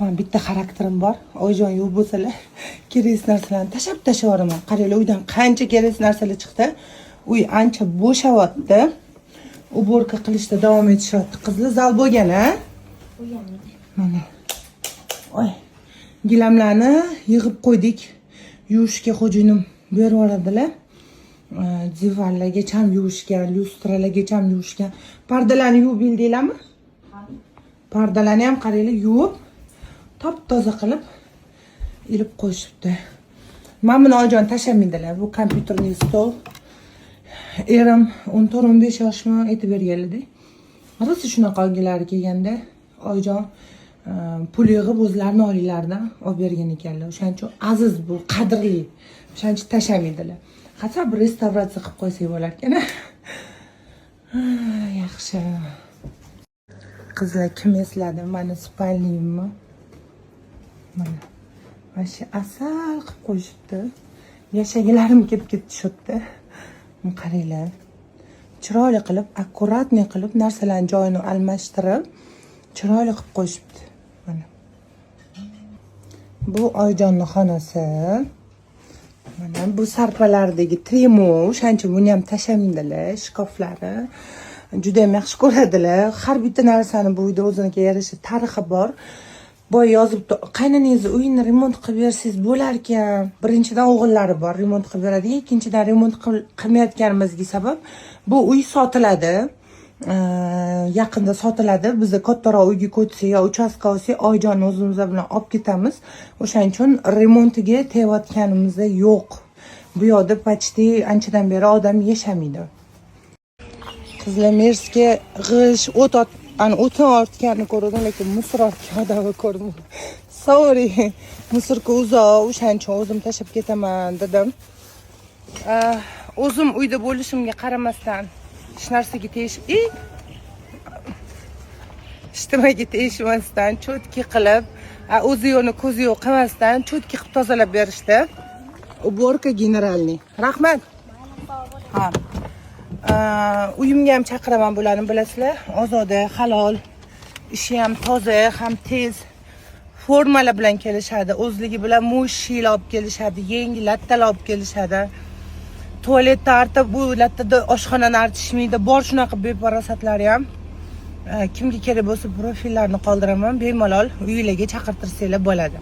Men bitta xarakterim bor. Oyijon yo'q bo'lsalar, kerak narsalarni tashlab yuboraman. Qaranglar, uydan qancha kerak narsalar chiqdi. Uy ancha bo'shyapti. Уборка qilishda davom etishyapti. Qizlar zal bo'lgan-a? Bo'lgan. Mana. Oy. Gilamlarni yig'ib qo'ydik. Yuvishga xo'jayinim berib yuboradilar. Divanlarga ham yuvishgan, lyustralarga ham yuvishgan. Pardalarni yuvib bildinglarmi? Pardalarni ham qaranglar yuvib, top-toza qilib ilib qo'yishibdi. Men buni oyijon tashlamaydilar. Bu kompyuterniy stol. Erim 14-15 yoshmi aytib berganlar-da. Rosa shunaqa olgilari kelganda oyijon pul yig'ib o'zlarini oylaridan olib bergan ekanlar. O'shaning uchun aziz bu, qadrli. O'shaning uchun tashlamaydilar. Hatto bir restavratsiya qilib qo'ysak bo'lar ekan. Yaxshi. Qizlar kim esladi? Mani spalniyimmi? Mana. Masha asal qilib qo'yishibdi. Yashagalarim kelib ketishibdi. Qaranglar. Chiroyli qilib, akkuratniy qilib narsalarning joyini almashtirib, chiroyli qilib qo'yishibdi. Mana. Bu Oyijonning xonasi. Mana bu sarpalardagi tremo, o'shancha buni ham tashlamaydilar, shkaflari. Juda ham yaxshi ko'radilar. Har bitta narsani bu uyda o'ziga yarasha tarixi bor. Boy yozibdi, qaynanangiz uyini remont qilib bersangiz bo'lar ekan. Birinchidan o'g'illari bor, remont qilib beradi. Ikkinchidan remont qilmayotganimizga sabab bu uy sotiladi. Yaqinda sotiladi. Biz kattaroq uyga ko'chsak yo uchastka olsak, Oyjonni o'zimiz bilan olib ketamiz. O'shaning uchun remontiga tegayotganimiz yo'q. Bu yerda почти anchadan beri odam yashamaydi. Qizlar Mersga g'ish, o'tni ortganini ko'rdim, lekin musor ortgan odamni ko'rdim. Sorry. Musorga uzoq, o'shaning uchun o'zim tashlab ketaman dedim. O'zim uyda bo'lishimga qaramasdan hech narsaga ijtimoiga tegishmasdan cho'tki qilib, o'zi yo'qni ko'zi yo'q qilmasdan cho'tki qilib tozalab berishdi. Уборка generalniy. Rahmat. Ha. Uyimga ham chaqiraman bularni, bilasizlar. Ozoda, halol, ishi ham toza, ham tez. Formalar bilan kelishadi, o'zligi bilan mushil olib kelishadi, yangi lattalar olib kelishadi. Tualetda artib, bu lattada oshxonani artishmaydi. Bor shunaqa beparosatlari ham. Kimga kerak bo'lsa profillarni qoldiraman, bemalol uylarga chaqirtirsanglar bo'ladi.